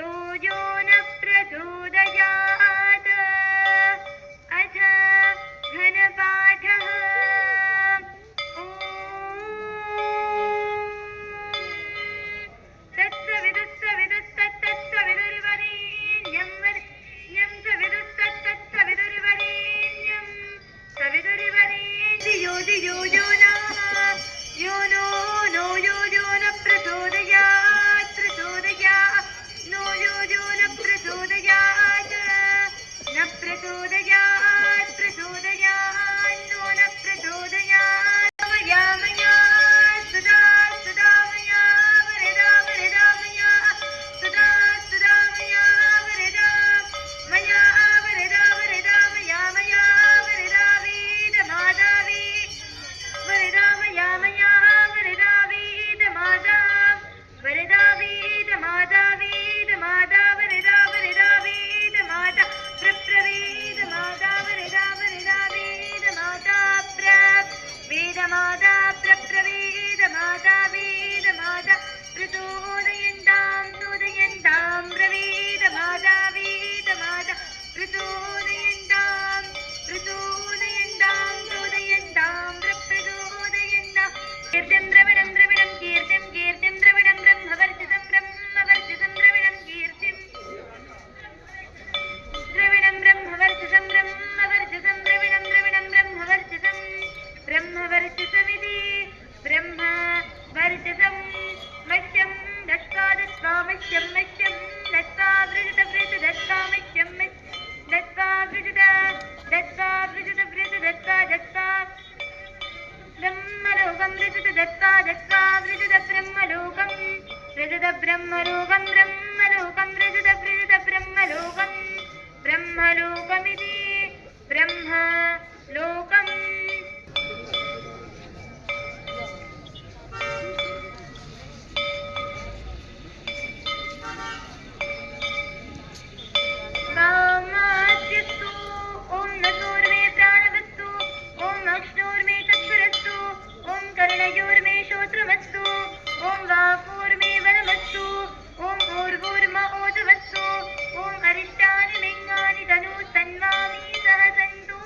यो न प्रचोदयात् अथ घनपाठः। ॐ तत्सवितुर्वरेण्यं वरेण्यं सवितुर्वरेण्यं धियो धियो यो नः यो नो यो न प्रचोदयात् नो यो न प्रचोदयात् न प्रचोदयात् नो न प्रचोदयात् मया सदा मया वरदा मया सदा मया वरदा मया वरदा मया वरदा वेदमादावी वरदा मया वरदा वेदमादा वरदा वेदमादा वरदा वेदमाता प्रप्रवेदमादा वरदा वेदमाता वेदमाता प्रप्रवेदमाता वेदमाता प्रचोदयन्तां प्रवेदमाता वेदमाता प्रचोदयन्तां प्रप्रचोदयन्तां कीर्तिं द्रविडं कीर्तिं द्रविडं ब्रह्मवर्जितं द्रविडं कीर्तिं द्रविडं ब्रह्मवर्जितं द्रविडं ब्रह्मवर्जितमिति ब्रह्मवर्जितं मह्यं दत्त्वा मह्यं दत्त्वा दत्त्वा मह्यं दत्त्वा ब्रह्मलोकं दत्त्वा ब्रह्मलोकं ब्रह्मलोकं ब्रह्मलोकमिति ब्रह्मलोकम् कामाद्यस्तु ॐ नसोर्मे प्राणवस्तु ॐ अक्ष्णोर्मे चक्षुरस्तु ॐ कर्णयोर्मे श्रोत्रमस्तु ॐ वाक्पूर्मे वनमस्तु ॐ भूर्भुर्म ओजवस्तु ॐ अरिष्टानि लिङ्गानि तनु तन्वामि सह सन्तु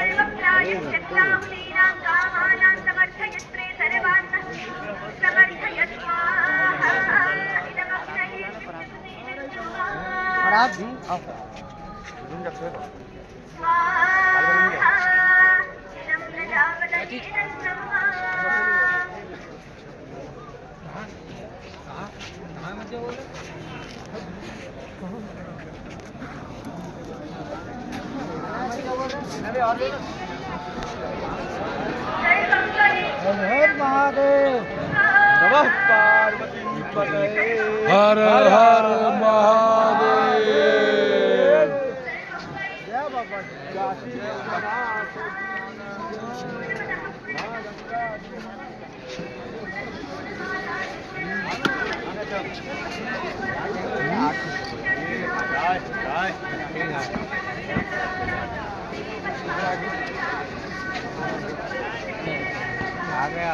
सर्वप्रायश्चित्ताहुतीनां कामानां समर्थयत्रे सर्वान् समर्थयत् स्वाहा इदमग्नये और आप भी आओ स्वाहा इदं प्रजापतये नमः जय शंकरी हर महादेव नमः पार्वती पतये हर हर महादेव। जय बाबा काशी विश्वनाथ आ गया